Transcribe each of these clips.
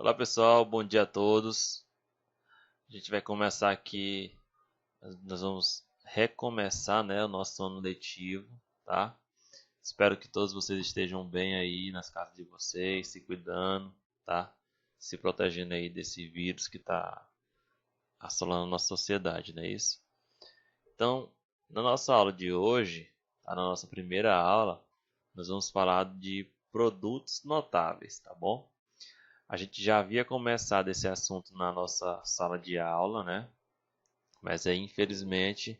Olá pessoal, bom dia a todos. A gente vai começar aqui, nós vamos recomeçar, né, o nosso ano letivo, tá? Espero que todos vocês estejam bem aí nas casas de vocês, se cuidando, tá? Se protegendo aí desse vírus que está assolando a nossa sociedade, não é isso? Então, na nossa aula de hoje, tá? Na nossa primeira aula, nós vamos falar de produtos notáveis, tá bom? A gente já havia começado esse assunto na nossa sala de aula, né? Mas aí, infelizmente,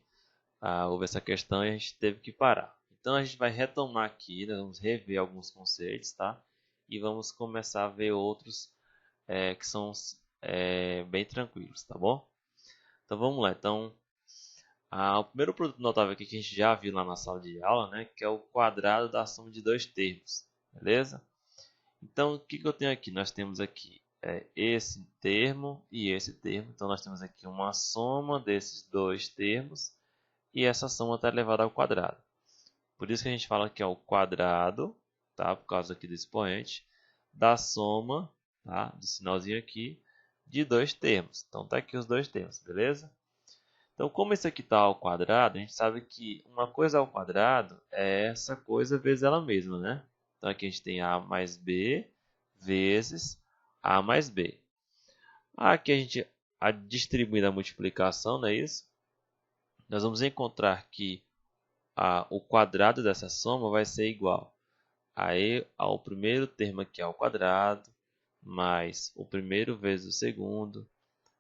houve essa questão e a gente teve que parar. Então, a gente vai retomar aqui, nós vamos rever alguns conceitos, tá? E vamos começar a ver outros que são bem tranquilos, tá bom? Então, vamos lá. Então, o primeiro produto notável aqui que a gente já viu lá na sala de aula, né? Que é o quadrado da soma de dois termos, beleza? Então, o que eu tenho aqui? Nós temos aqui esse termo e esse termo. Então, nós temos aqui uma soma desses dois termos e essa soma está elevada ao quadrado. Por isso que a gente fala que é o quadrado, tá? Por causa aqui do expoente, da soma, tá? Do sinalzinho aqui, de dois termos. Então, tá aqui os dois termos, beleza? Então, como esse aqui está ao quadrado, a gente sabe que uma coisa ao quadrado é essa coisa vezes ela mesma, né? Então, aqui a gente tem a mais b vezes a mais b. Aqui a gente distribuindo a multiplicação, não é isso? Nós vamos encontrar que o quadrado dessa soma vai ser igual ao primeiro termo aqui ao quadrado, mais o primeiro vezes o segundo,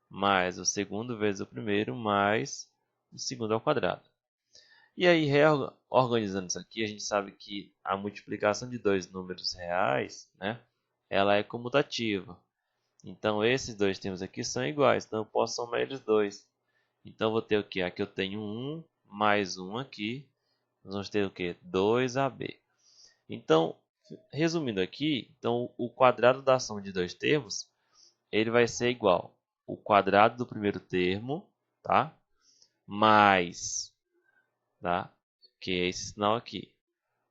mais o segundo vezes o primeiro, mais o segundo ao quadrado. E aí, reorganizando isso aqui, a gente sabe que a multiplicação de dois números reais, né, ela é comutativa. Então, esses dois termos aqui são iguais, então eu posso somar eles dois. Então, eu vou ter o quê? Aqui eu tenho 1 mais 1 aqui, nós vamos ter o quê? 2AB. Então, resumindo aqui, então, o quadrado da soma de dois termos, ele vai ser igual o quadrado do primeiro termo, tá? Mais, tá? Que é esse sinal aqui,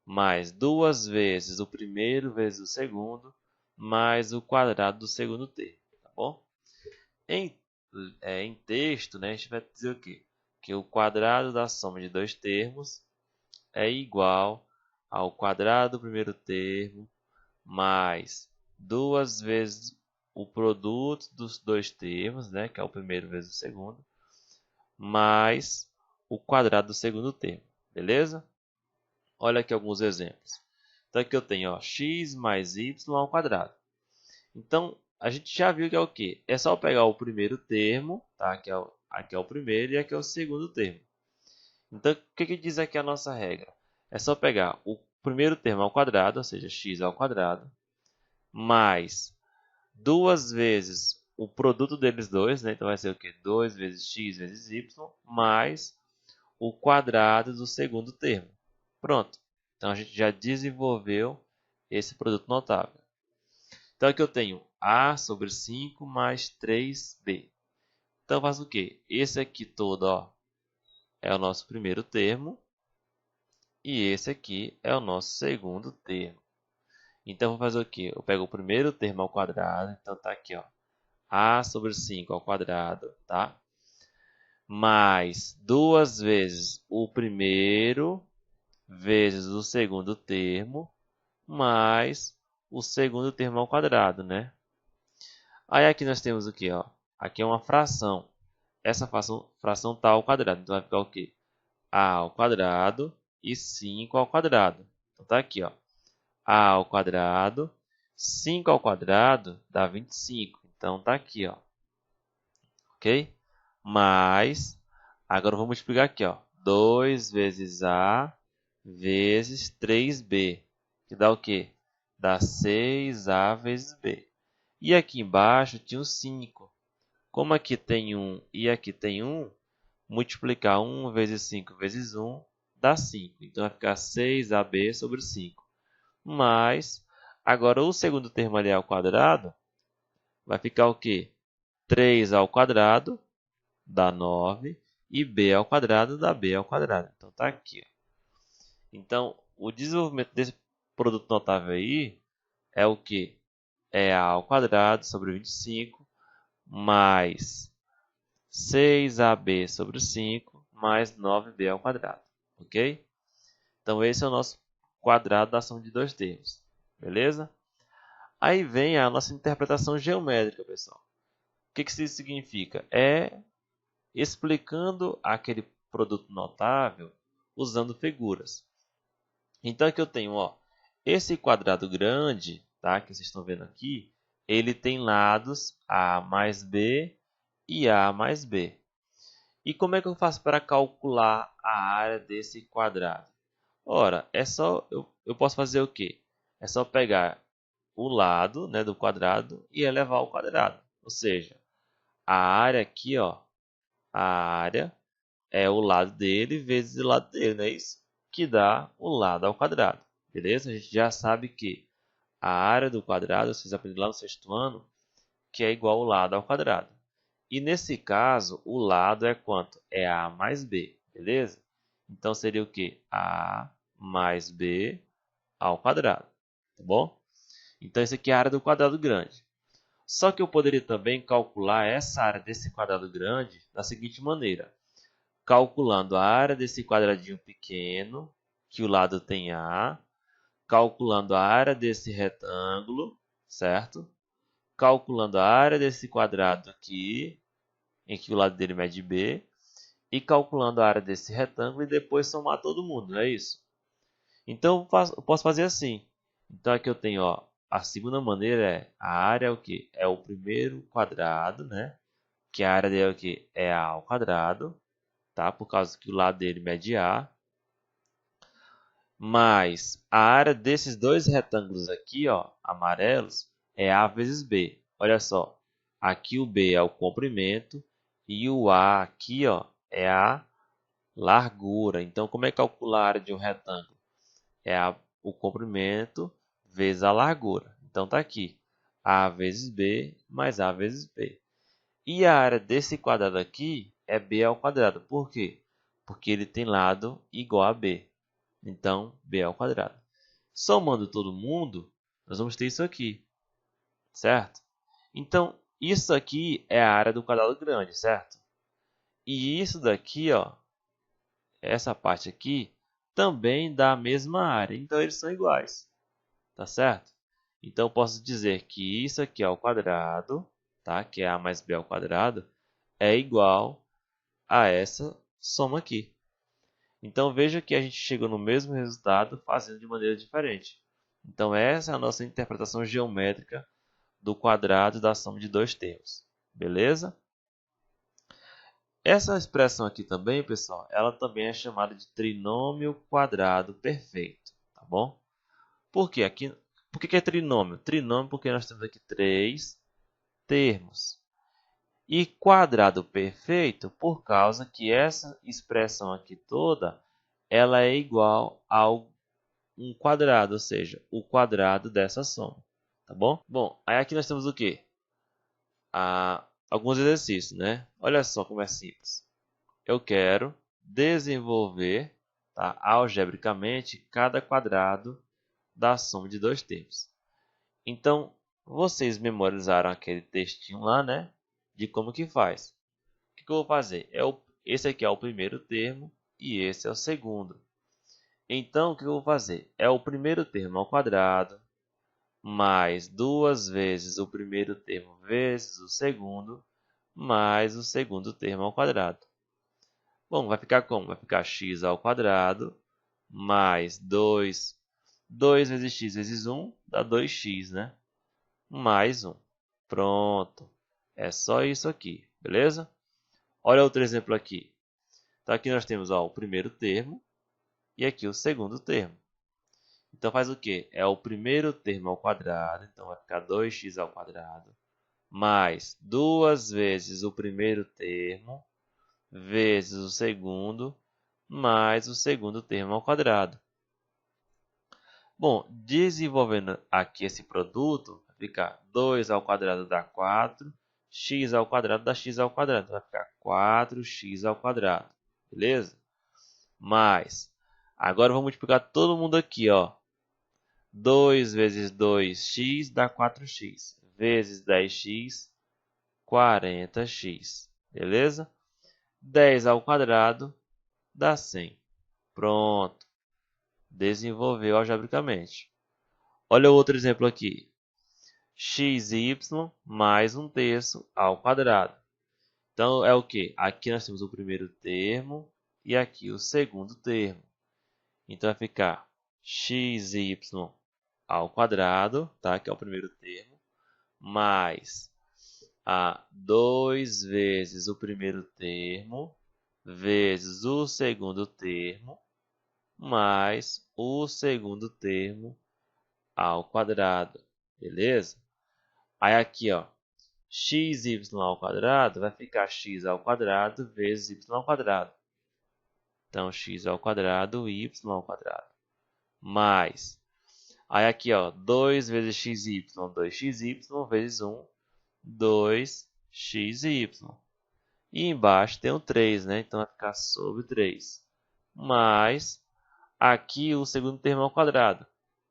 mais duas vezes o primeiro vezes o segundo, mais o quadrado do segundo termo, tá bom? Em texto, né, a gente vai dizer o quê? Que o quadrado da soma de dois termos é igual ao quadrado do primeiro termo mais duas vezes o produto dos dois termos, né, que é o primeiro vezes o segundo, mais o quadrado do segundo termo, beleza? Olha aqui alguns exemplos. Então aqui eu tenho x mais y ao quadrado. Então a gente já viu que é o quê? É só pegar o primeiro termo, tá? Aqui é o primeiro e aqui é o segundo termo. Então o que diz aqui a nossa regra? É só pegar o primeiro termo ao quadrado, ou seja, x ao quadrado, mais duas vezes o produto deles dois, né? Então vai ser o quê? 2 vezes x vezes y, mais o quadrado do segundo termo. Pronto. Então a gente já desenvolveu esse produto notável. Então aqui eu tenho a sobre 5 mais 3b. Então faz o quê? Esse aqui todo, ó, é o nosso primeiro termo. E esse aqui é o nosso segundo termo. Então vou fazer o quê? Eu pego o primeiro termo ao quadrado. Então tá aqui, ó, a sobre 5 ao quadrado, tá? Mais duas vezes o primeiro vezes o segundo termo, mais o segundo termo ao quadrado, né? Aí aqui nós temos o que, ó? Aqui é uma fração. Essa fração está ao quadrado. Então vai ficar o quê? A ao quadrado e 5 ao quadrado. Então tá aqui, ó. A ao quadrado, 5 ao quadrado dá 25. Então tá aqui, ó. Ok? Mais, agora vamos multiplicar aqui, ó. 2 vezes A vezes 3B. Que dá o quê? Dá 6A vezes B. E aqui embaixo tinha o 5. Como aqui tem 1 e aqui tem 1, multiplicar 1 vezes 5 vezes 1 dá 5. Então vai ficar 6AB sobre 5. Mais, agora o segundo termo ali ao quadrado, vai ficar o quê? 3 ao quadrado dá 9 e b ao quadrado dá b ao quadrado. Então tá aqui, ó. Então, o desenvolvimento desse produto notável aí é o que? é a ao quadrado sobre 25 mais 6ab sobre 5 mais 9b ao quadrado, ok? Então esse é o nosso quadrado da soma de dois termos, beleza? Aí vem a nossa interpretação geométrica, pessoal. O que isso significa? É explicando aquele produto notável usando figuras. Então aqui eu tenho, ó, esse quadrado grande, tá, que vocês estão vendo aqui, ele tem lados A mais B e A mais B. E como é que eu faço para calcular a área desse quadrado? Ora, eu posso fazer o quê? É só pegar o lado, né, do quadrado e elevar ao quadrado. Ou seja, a área aqui, ó, a área é o lado dele vezes o lado dele, não é isso? Que dá o lado ao quadrado, beleza? A gente já sabe que a área do quadrado, vocês aprenderam lá no sexto ano, que é igual ao lado ao quadrado. E nesse caso, o lado é quanto? É A mais B, beleza? Então seria o quê? A mais B ao quadrado, tá bom? Então isso aqui é a área do quadrado grande. Só que eu poderia também calcular essa área desse quadrado grande da seguinte maneira. Calculando a área desse quadradinho pequeno, que o lado tem A, calculando a área desse retângulo, certo? Calculando a área desse quadrado aqui, em que o lado dele mede B, e calculando a área desse retângulo e depois somar todo mundo, não é isso? Então eu posso fazer assim. Então aqui eu tenho, ó, a segunda maneira é a área é o quê? É o primeiro quadrado, né? Que a área dele é o quê? É A ao quadrado, tá? Por causa que o lado dele mede A. Mas a área desses dois retângulos aqui, ó, amarelos, é A vezes B. Olha só, aqui o B é o comprimento e o A aqui, ó, é a largura. Então, como é que calcula a área de um retângulo? É o comprimento vezes a largura. Então, tá aqui, A vezes B mais A vezes B. E a área desse quadrado aqui é B ao quadrado. Por quê? Porque ele tem lado igual a B. Então, B ao quadrado. Somando todo mundo, nós vamos ter isso aqui, certo? Então, isso aqui é a área do quadrado grande, certo? E isso daqui, ó, essa parte aqui, também dá a mesma área. Então, eles são iguais, tá certo? Então, eu posso dizer que isso aqui ao quadrado, tá? Que é A mais B ao quadrado, é igual a essa soma aqui. Então, veja que a gente chegou no mesmo resultado fazendo de maneira diferente. Então, essa é a nossa interpretação geométrica do quadrado da soma de dois termos. Beleza? Essa expressão aqui também, pessoal, ela também é chamada de trinômio quadrado perfeito, tá bom? Por quê? Por que é trinômio? Trinômio porque nós temos aqui três termos. E quadrado perfeito por causa que essa expressão aqui toda ela é igual a um quadrado, ou seja, o quadrado dessa soma, tá bom? Bom, aí aqui nós temos o quê? Alguns exercícios, né? Olha só como é simples. Eu quero desenvolver, tá, algebricamente cada quadrado da soma de dois termos. Então, vocês memorizaram aquele textinho lá, né? De como que faz. O que eu vou fazer? Esse aqui é o primeiro termo e esse é o segundo. Então, o que eu vou fazer? É o primeiro termo ao quadrado, mais duas vezes o primeiro termo vezes o segundo, mais o segundo termo ao quadrado. Bom, vai ficar como? Vai ficar x ao quadrado, mais 2. 2 vezes x vezes 1 dá 2x, né? Mais 1. Pronto. É só isso aqui, beleza? Olha outro exemplo aqui. Então, aqui nós temos, ó, o primeiro termo e aqui o segundo termo. Então, faz o quê? É o primeiro termo ao quadrado, então vai ficar 2x ao quadrado, mais duas vezes o primeiro termo, vezes o segundo, mais o segundo termo ao quadrado. Bom, desenvolvendo aqui esse produto, vai ficar 2 ao quadrado dá 4, x ao quadrado dá x ao quadrado, vai ficar 4x ao quadrado, beleza? Mais, agora vamos multiplicar todo mundo aqui, ó. 2 vezes 2x dá 4x. Vezes 10x, 40x. Beleza? 10 ao quadrado dá 100. Pronto. Desenvolveu algebricamente. Olha o outro exemplo aqui. xy mais 1/3 ao quadrado. Então, é o quê? Aqui nós temos o primeiro termo e aqui o segundo termo. Então, vai ficar xy ao quadrado, tá? Que é o primeiro termo, mais 2 vezes o primeiro termo, vezes o segundo termo, mais o segundo termo ao quadrado. Beleza? Aí aqui, ó, xy ao quadrado vai ficar x ao quadrado vezes y ao quadrado. Então, x ao quadrado, y ao quadrado. Mais. Aí aqui, ó, 2 vezes xy, 2xy, vezes 1, 2xy. E embaixo tem o 3, né? Então vai ficar sobre 3. Mais, aqui o segundo termo ao quadrado.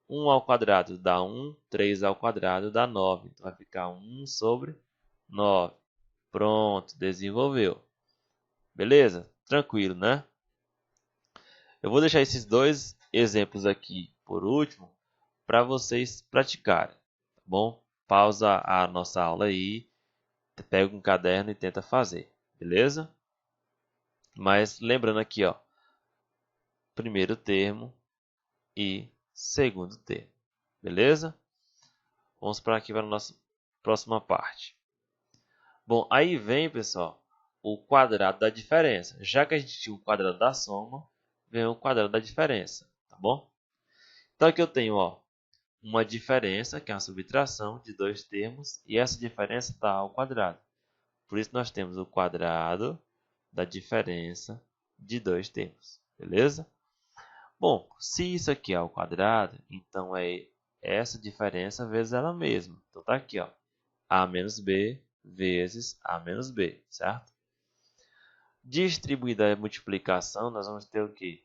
1 ao quadrado dá 1, 3 ao quadrado dá 9. Então vai ficar 1 sobre 9. Pronto, desenvolveu. Beleza? Tranquilo, né? Eu vou deixar esses dois exemplos aqui por último para vocês praticarem, tá bom? Pausa a nossa aula aí, pega um caderno e tenta fazer, beleza? Mas lembrando aqui, ó, primeiro termo e segundo termo, beleza? Vamos para aqui para a nossa próxima parte. Bom, aí vem, pessoal, o quadrado da diferença. Já que a gente tinha o quadrado da soma, vem o quadrado da diferença, tá bom? Então aqui eu tenho, ó, uma diferença, que é uma subtração de dois termos, e essa diferença está ao quadrado. Por isso nós temos o quadrado da diferença de dois termos, beleza? Bom, se isso aqui é ao quadrado, então é essa diferença vezes ela mesma. Então tá aqui, ó, a menos b vezes a menos b, certo? Distribuída a multiplicação, nós vamos ter o quê?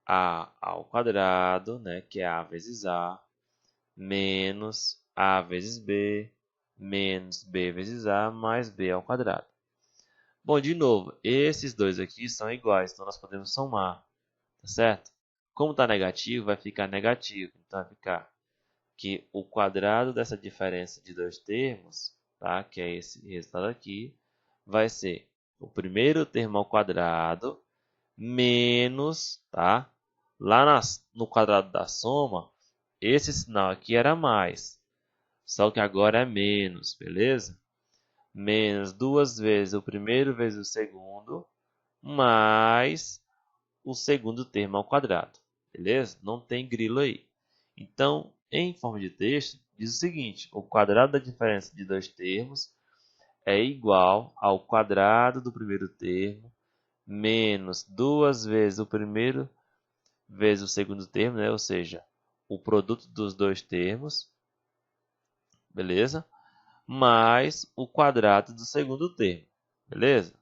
A ao quadrado, né, que é a vezes a, menos a vezes b, menos b vezes a, mais b ao quadrado. Bom, de novo, esses dois aqui são iguais, então nós podemos somar, tá certo? Como está negativo, vai ficar negativo. Então, vai ficar que o quadrado dessa diferença de dois termos, tá? Que é esse resultado aqui, vai ser o primeiro termo ao quadrado menos, tá? Lá no quadrado da soma, esse sinal aqui era mais, só que agora é menos, beleza? Menos duas vezes o primeiro vezes o segundo, mais o segundo termo ao quadrado, beleza? Não tem grilo aí. Então, em forma de texto, diz o seguinte: o quadrado da diferença de dois termos é igual ao quadrado do primeiro termo menos duas vezes o primeiro vezes o segundo termo, né? Ou seja, o produto dos dois termos, beleza? Mais o quadrado do segundo termo, beleza?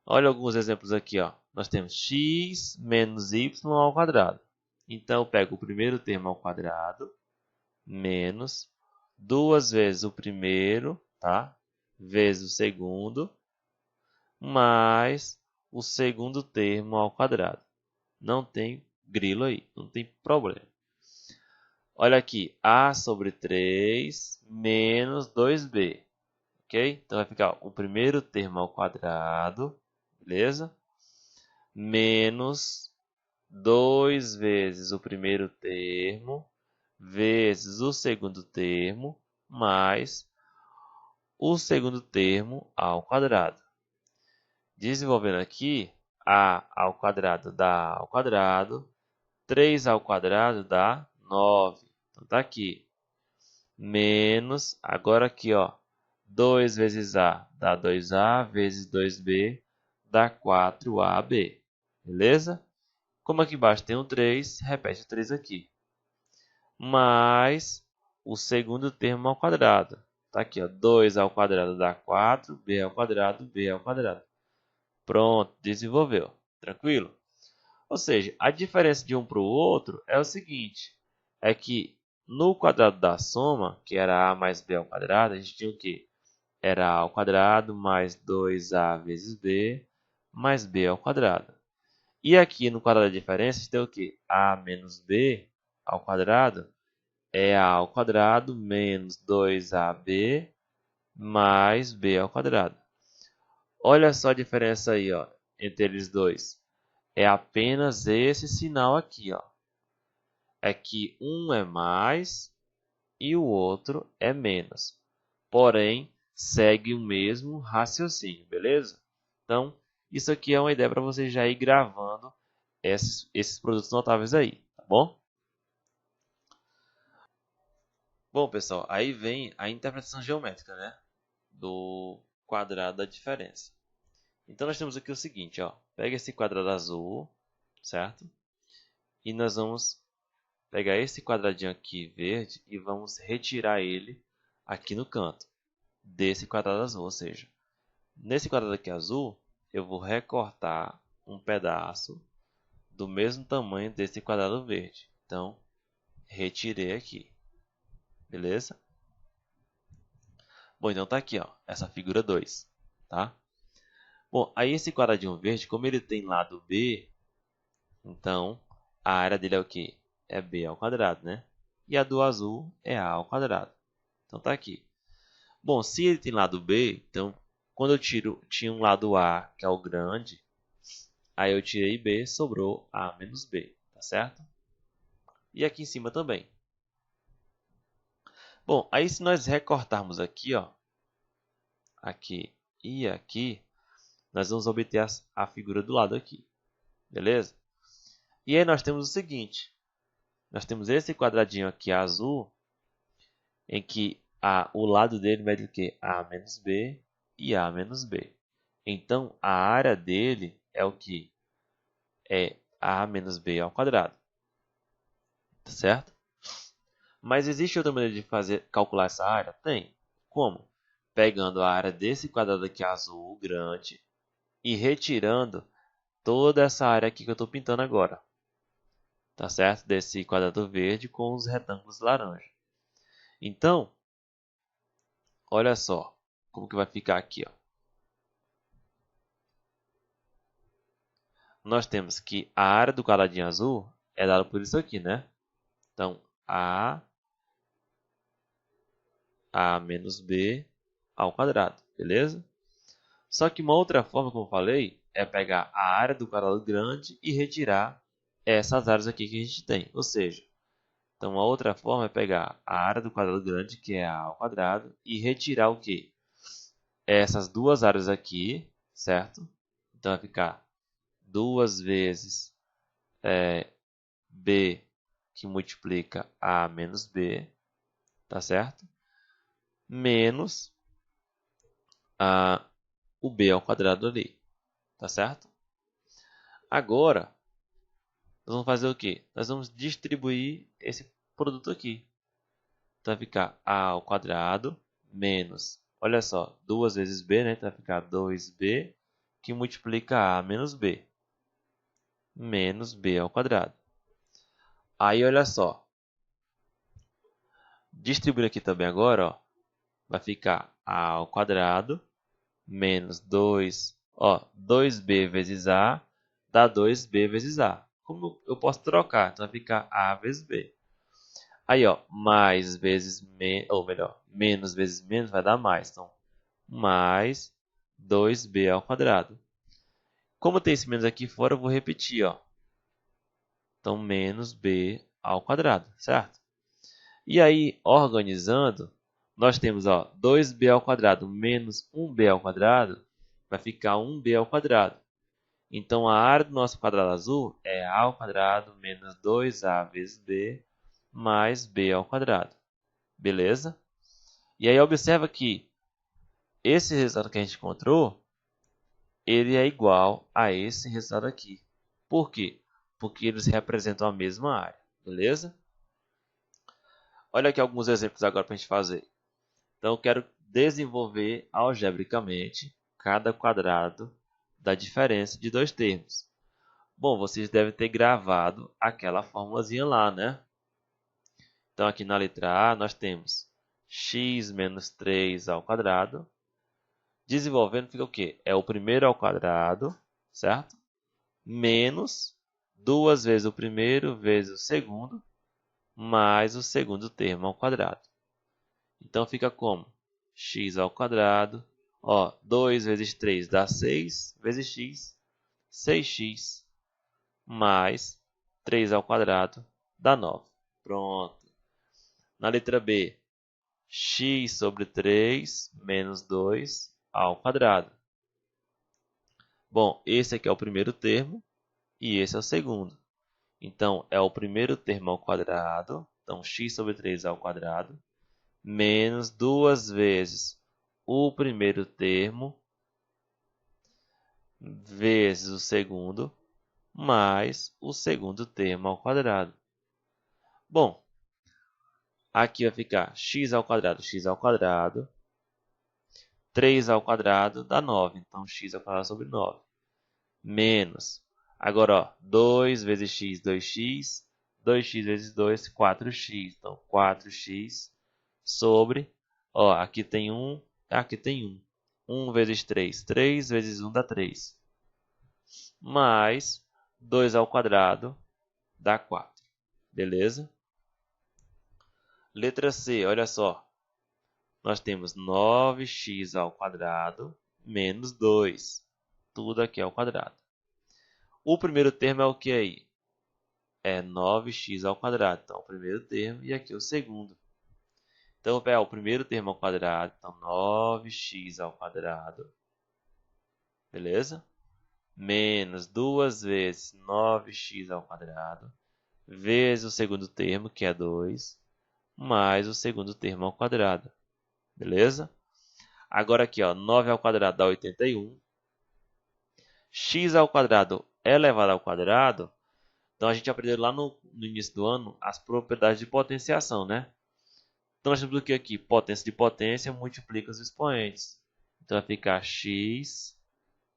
Olha alguns exemplos aqui, ó. Nós temos x menos y ao quadrado. Então, eu pego o primeiro termo ao quadrado, menos duas vezes o primeiro, tá? Vezes o segundo, mais o segundo termo ao quadrado. Não tem grilo aí, não tem problema. Olha aqui, a sobre 3 menos 2b, ok? Então, vai ficar o primeiro termo ao quadrado, beleza? Menos 2 vezes o primeiro termo, vezes o segundo termo, mais o segundo termo ao quadrado. Desenvolvendo aqui, a ao quadrado dá ao quadrado, 3 ao quadrado dá 9. Então, tá aqui. Menos, agora aqui, ó, 2 vezes a dá 2a, vezes 2b dá 4ab. Beleza? Como aqui embaixo tem um 3, repete o 3 aqui. Mais o segundo termo ao quadrado. Tá aqui, ó, 2 ao quadrado dá 4, b ao quadrado, b ao quadrado. Pronto, desenvolveu. Tranquilo? Ou seja, a diferença de um para o outro é o seguinte. é que no quadrado da soma, que era a mais b ao quadrado, a gente tinha o quê? Era a ao quadrado mais 2a vezes b mais b ao quadrado. E aqui no quadrado da diferença, a gente tem o quê? A menos b ao quadrado é a ao quadrado menos 2ab mais b ao quadrado. Olha só a diferença aí, ó, entre eles dois. É apenas esse sinal aqui, ó. É que um é mais e o outro é menos. Porém, segue o mesmo raciocínio, beleza? Então, isso aqui é uma ideia para você já ir gravando esses produtos notáveis aí, tá bom? Bom, pessoal, aí vem a interpretação geométrica, né? Do quadrado da diferença. Então, nós temos aqui o seguinte, ó. Pega esse quadrado azul, certo? E nós vamos pegar esse quadradinho aqui verde e vamos retirar ele aqui no canto desse quadrado azul. Ou seja, nesse quadrado aqui azul, eu vou recortar um pedaço do mesmo tamanho desse quadrado verde. Então, retirei aqui. Beleza? Bom, então tá aqui, ó, essa figura 2, tá? Bom, aí esse quadradinho verde, como ele tem lado B, então a área dele é o quê? É B ao quadrado, né? E a do azul é A ao quadrado. Então tá aqui. Bom, se ele tem lado B, então quando eu tinha um lado A, que é o grande, aí eu tirei B, sobrou A menos B, tá certo? E aqui em cima também. Bom, aí se nós recortarmos aqui, ó, aqui e aqui, nós vamos obter a figura do lado aqui, beleza? E aí nós temos o seguinte, nós temos esse quadradinho aqui azul, em que o lado dele mede o quê? A menos B e A menos B. Então, a área dele é o que? É A menos B ao quadrado, tá certo? Mas existe outra maneira de calcular essa área? Tem. Como? Pegando a área desse quadrado aqui azul grande e retirando toda essa área aqui que eu estou pintando agora. Tá certo? Desse quadrado verde com os retângulos laranja. Então, olha só como que vai ficar aqui, ó. Nós temos que a área do quadradinho azul é dada por isso aqui, né? Então, A menos B ao quadrado, beleza? Só que uma outra forma, como eu falei, é pegar a área do quadrado grande e retirar essas áreas aqui que a gente tem. Ou seja, então a outra forma é pegar a área do quadrado grande, que é A ao quadrado, e retirar o quê? Essas duas áreas aqui, certo? Então vai ficar 2 vezes B que multiplica A menos B, tá certo? Menos o B ao quadrado ali, tá certo? Agora, nós vamos fazer o quê? Nós vamos distribuir esse produto aqui. Então vai ficar A ao quadrado menos, olha só, 2 vezes B, né? Então vai ficar 2B que multiplica A menos B. Menos B ao quadrado. Aí, olha só. Distribuindo aqui também agora, ó, vai ficar A ao quadrado menos 2B vezes A dá 2B vezes A. Como eu posso trocar? Então vai ficar A vezes B. Aí, ó, mais vezes menos, ou melhor, menos vezes menos vai dar mais. Então, mais 2B ao quadrado. Como tem esse menos aqui fora, eu vou repetir, ó. Então, menos B ao quadrado, certo? E aí, organizando, nós temos, ó, 2B ao quadrado menos 1B ao quadrado, vai ficar 1B ao quadrado. Então, a área do nosso quadrado azul é A ao quadrado menos 2A vezes B mais B ao quadrado. Beleza? E aí, observa que esse resultado que a gente encontrou, ele é igual a esse resultado aqui. Por quê? Porque eles representam a mesma área. Beleza? Olha aqui alguns exemplos agora para a gente fazer. Então, eu quero desenvolver algebricamente cada quadrado da diferença de dois termos. Bom, vocês devem ter gravado aquela formulazinha lá, né? Então, aqui na letra A, nós temos x menos 3 ao quadrado. Desenvolvendo fica o quê? É o primeiro ao quadrado, certo? Menos 2 vezes o primeiro vezes o segundo, mais o segundo termo ao quadrado. Então, fica como? X ao quadrado. 2 vezes 3 dá 6, vezes x, 6x, mais 3 ao quadrado dá 9. Pronto. Na letra B, x sobre 3 menos 2 ao quadrado. Bom, esse aqui é o primeiro termo e esse é o segundo. Então, é o primeiro termo ao quadrado. Então, x sobre 3 ao quadrado, menos 2 vezes o primeiro termo, vezes o segundo, mais o segundo termo ao quadrado. Bom, aqui vai ficar x ao quadrado, 3 ao quadrado dá 9. Então, x ao quadrado sobre 9. Menos, agora, 2 vezes x, 2x, 2x vezes 2, 4x. Então, 4x sobre, aqui tem 1, aqui tem 1. 1 vezes 3, 3 vezes 1 dá 3. Mais 2 ao quadrado dá 4. Beleza? Letra C, olha só. Nós temos 9x ao quadrado menos 2. Tudo aqui ao quadrado. O primeiro termo é o que aí? É 9x ao quadrado. Então, o primeiro termo e aqui o segundo. Então, eu vou pegar o primeiro termo ao quadrado. Então, 9x ao quadrado. Beleza? Menos 2 vezes 9x ao quadrado. Vezes o segundo termo, que é 2. Mais o segundo termo ao quadrado. Beleza? Agora aqui, 9 ao quadrado dá 81. X ao quadrado elevado ao quadrado. Então, a gente aprendeu lá no início do ano as propriedades de potenciação, né? Então, nós temos o que aqui? Potência de potência multiplica os expoentes. Então, vai ficar x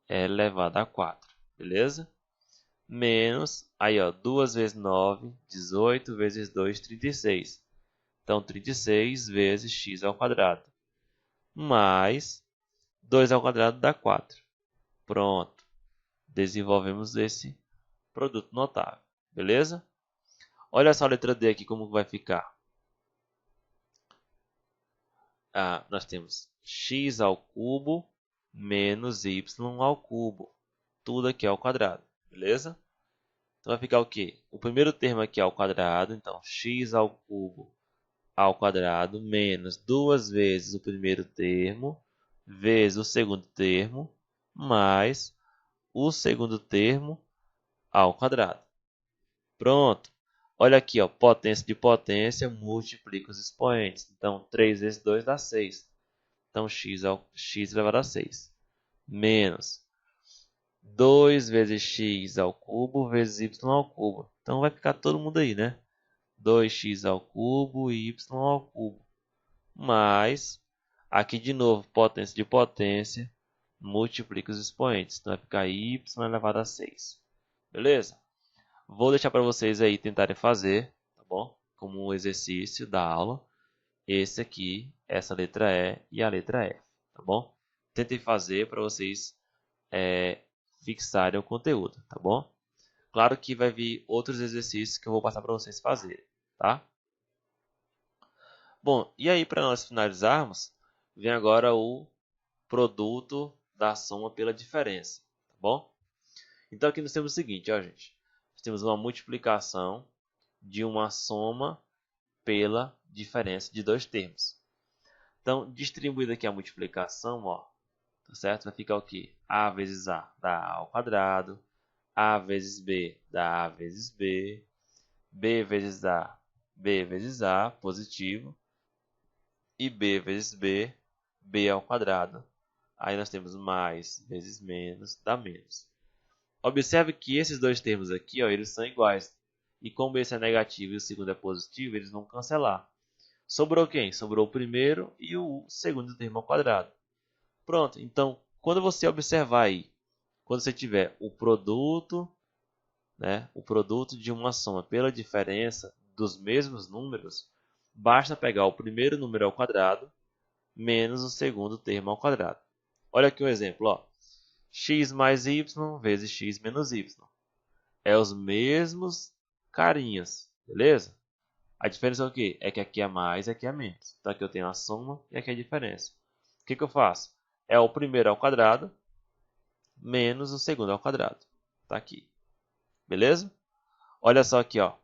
elevado a 4. Beleza? Menos, aí 2 vezes 9, 18 vezes 2, 36. Então, 36 vezes x ao quadrado. Mais 2 ao quadrado dá 4. Pronto. Desenvolvemos esse produto notável. Beleza? Olha só a letra D aqui como vai ficar. Nós temos x ao cubo menos y ao cubo. Tudo aqui ao quadrado. Beleza? Então vai ficar o quê? O primeiro termo aqui é ao quadrado. Então, x ao cubo ao quadrado menos 2 vezes o primeiro termo vezes o segundo termo mais o segundo termo ao quadrado. Pronto. Olha aqui, potência de potência multiplica os expoentes. Então, 3 vezes 2 dá 6. Então, x elevado a 6. Menos 2 vezes x ao cubo vezes y ao cubo. Então, vai ficar todo mundo aí, né? 2x ao cubo e y ao cubo. Mais, aqui de novo, potência de potência, multiplica os expoentes. Então, vai ficar y elevado a 6. Beleza? Vou deixar para vocês aí tentarem fazer, tá bom? Como um exercício da aula. Esse aqui, essa letra E e a letra F, tá bom? Tentem fazer para vocês fixarem o conteúdo, tá bom? Claro que vai vir outros exercícios que eu vou passar para vocês fazerem, tá? Bom, e aí para nós finalizarmos, vem agora o produto da soma pela diferença, tá bom? Então aqui nós temos o seguinte, gente. Nós temos uma multiplicação de uma soma pela diferença de dois termos. Então, distribuída aqui a multiplicação, tá certo? Vai ficar o quê? A vezes A dá A ao quadrado, A vezes B dá A vezes B, B vezes A, positivo, e B vezes B, B ao quadrado. Aí nós temos mais vezes menos, dá menos. Observe que esses dois termos aqui, eles são iguais. E como esse é negativo e o segundo é positivo, eles vão cancelar. Sobrou quem? Sobrou o primeiro e o segundo termo ao quadrado. Pronto, então, quando você observar aí, quando você tiver o produto de uma soma pela diferença dos mesmos números, basta pegar o primeiro número ao quadrado menos o segundo termo ao quadrado. Olha aqui um exemplo, ó. X mais y vezes x menos y. É os mesmos carinhas, beleza? A diferença é o quê? É que aqui é mais e aqui é menos. Então aqui eu tenho a soma e aqui é a diferença. O que eu faço? É o primeiro ao quadrado menos o segundo ao quadrado. Tá aqui. Beleza? Olha só aqui, ó.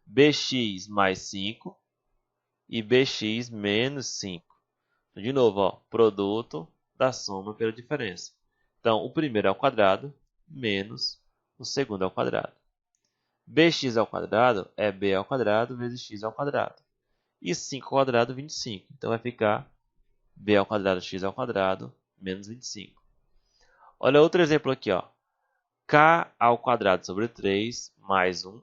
Bx mais 5 e bx menos 5. De novo, ó, produto da soma pela diferença. Então, o primeiro ao quadrado menos o segundo ao quadrado. Bx ao quadrado é b ao quadrado vezes x ao quadrado. E 5 ao quadrado, 25. Então, vai ficar b ao quadrado x ao quadrado menos 25. Olha outro exemplo aqui, ó. K ao quadrado sobre 3 mais 1.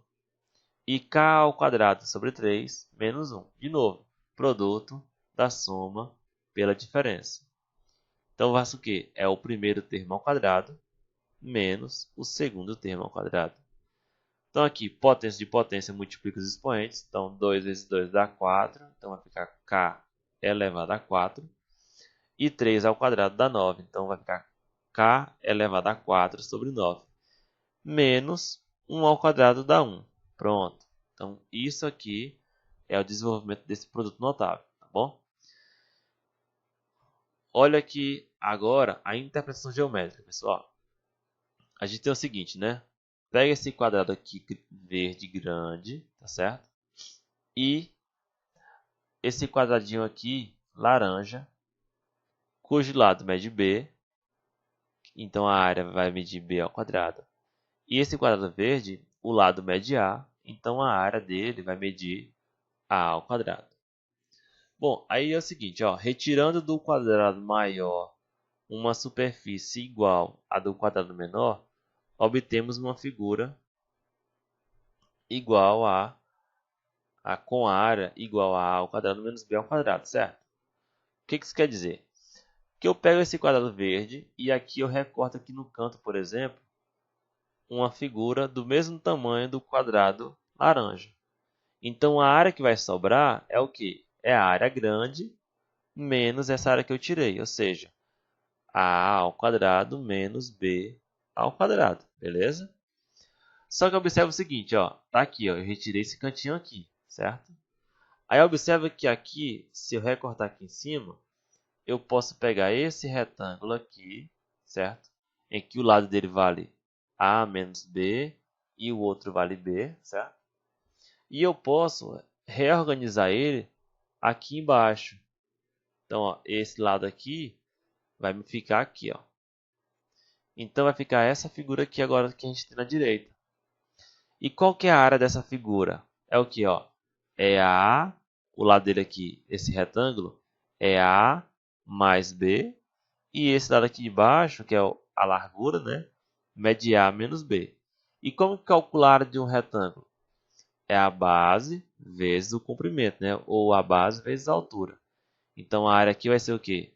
E k ao quadrado sobre 3 menos 1. De novo, produto da soma pela diferença. Então, eu faço o quê? É o primeiro termo ao quadrado menos o segundo termo ao quadrado. Então, aqui, potência de potência multiplica os expoentes. Então, 2 vezes 2 dá 4. Então, vai ficar k elevado a 4. E 3 ao quadrado dá 9. Então, vai ficar k elevado a 4 sobre 9. Menos 1 ao quadrado dá 1. Pronto. Então, isso aqui é o desenvolvimento desse produto notável, tá bom? Olha aqui agora a interpretação geométrica, pessoal. A gente tem o seguinte, né? Pega esse quadrado aqui verde grande, tá certo? E esse quadradinho aqui laranja, cujo lado mede b. Então a área vai medir b ao quadrado. E esse quadrado verde, o lado mede a. Então a área dele vai medir a ao quadrado. Bom, aí é o seguinte, ó, retirando do quadrado maior uma superfície igual à do quadrado menor, obtemos uma figura igual com área igual a ao quadrado menos b ao quadrado, certo? O que isso quer dizer? Que eu pego esse quadrado verde e aqui eu recorto aqui no canto, por exemplo, uma figura do mesmo tamanho do quadrado laranja. Então a área que vai sobrar é o quê? É a área grande menos essa área que eu tirei, ou seja, a ao quadrado menos b ao quadrado, beleza? Só que observa o seguinte, ó, tá aqui, ó, eu retirei esse cantinho aqui, certo? Aí observa que aqui, se eu recortar aqui em cima, eu posso pegar esse retângulo aqui, certo? Em que o lado dele vale a menos b e o outro vale b, certo? E eu posso reorganizar ele aqui embaixo. Então, ó, esse lado aqui vai ficar aqui, ó. Então, vai ficar essa figura aqui agora que a gente tem na direita. E qual que é a área dessa figura? É o que, ó? É a, o lado dele aqui, esse retângulo, é a mais b. E esse lado aqui de baixo, que é a largura, né? Mede a menos b. E como calcular a área de um retângulo? É a base vezes o comprimento, né? Ou a base vezes a altura. Então, a área aqui vai ser o quê?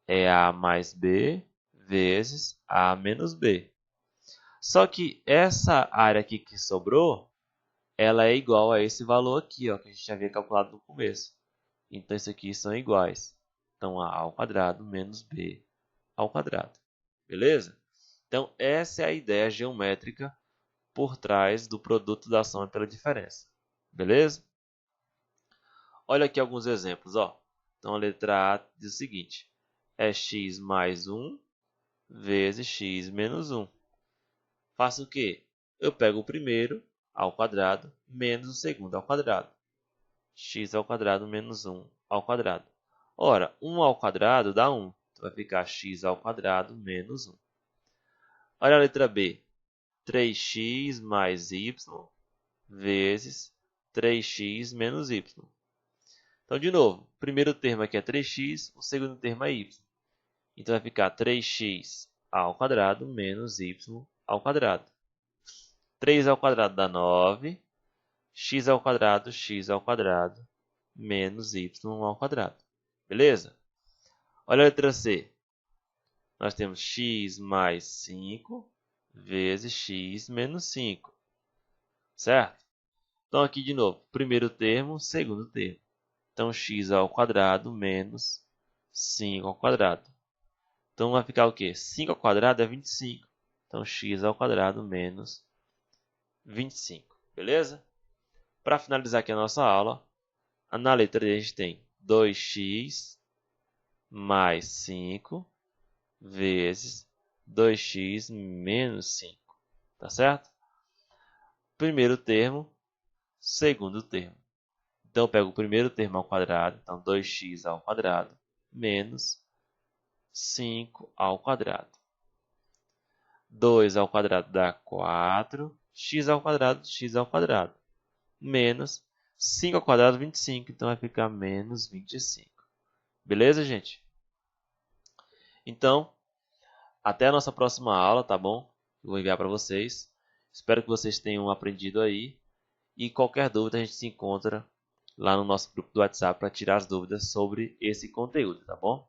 É a mais b vezes a menos b. Só que essa área aqui que sobrou, ela é igual a esse valor aqui, ó, que a gente já havia calculado no começo. Então, isso aqui são iguais. Então, a ao quadrado menos b ao quadrado. Beleza? Então, essa é a ideia geométrica por trás do produto da soma pela diferença. Beleza? Olha aqui alguns exemplos, ó. Então, a letra A diz o seguinte: é x mais 1 vezes x menos 1. Faço o quê? Eu pego o primeiro ao quadrado menos o segundo ao quadrado. X ao quadrado menos 1 ao quadrado. Ora, 1 ao quadrado dá 1. Então, vai ficar x ao quadrado menos 1. Olha a letra B. 3x mais y vezes 3x menos y. Então, de novo, o primeiro termo aqui é 3x, o segundo termo é y. Então, vai ficar 3x ao quadrado menos y ao quadrado. 3 ao quadrado dá 9, x ao quadrado menos y ao quadrado. Beleza? Olha a letra C. Nós temos x mais 5 vezes x menos 5. Certo? Então, aqui de novo, primeiro termo, segundo termo. Então, x ao quadrado menos 5 ao quadrado. Então, vai ficar o quê? 5 ao quadrado é 25. Então, x ao quadrado menos 25. Beleza? Para finalizar aqui a nossa aula, na letra D a gente tem 2x mais 5 vezes 2x menos 5. Tá certo? Primeiro termo, segundo termo. Então, eu pego o primeiro termo ao quadrado, então 2x ao quadrado, menos 5 ao quadrado. 2 ao quadrado dá 4, x ao quadrado, menos 5 ao quadrado, 25, então vai ficar menos 25. Beleza, gente? Então, até a nossa próxima aula, tá bom? Eu vou enviar para vocês. Espero que vocês tenham aprendido aí. E qualquer dúvida a gente se encontra lá no nosso grupo do WhatsApp para tirar as dúvidas sobre esse conteúdo, tá bom?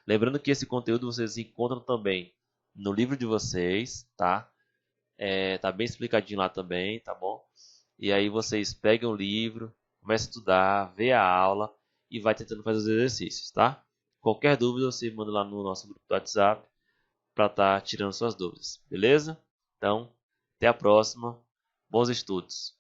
Lembrando que esse conteúdo vocês encontram também no livro de vocês, tá? Tá bem explicadinho lá também, tá bom? E aí vocês pegam o livro, começam a estudar, vê a aula e vai tentando fazer os exercícios, tá? Qualquer dúvida você manda lá no nosso grupo do WhatsApp para estar tirando suas dúvidas, beleza? Então, até a próxima. Bons estudos!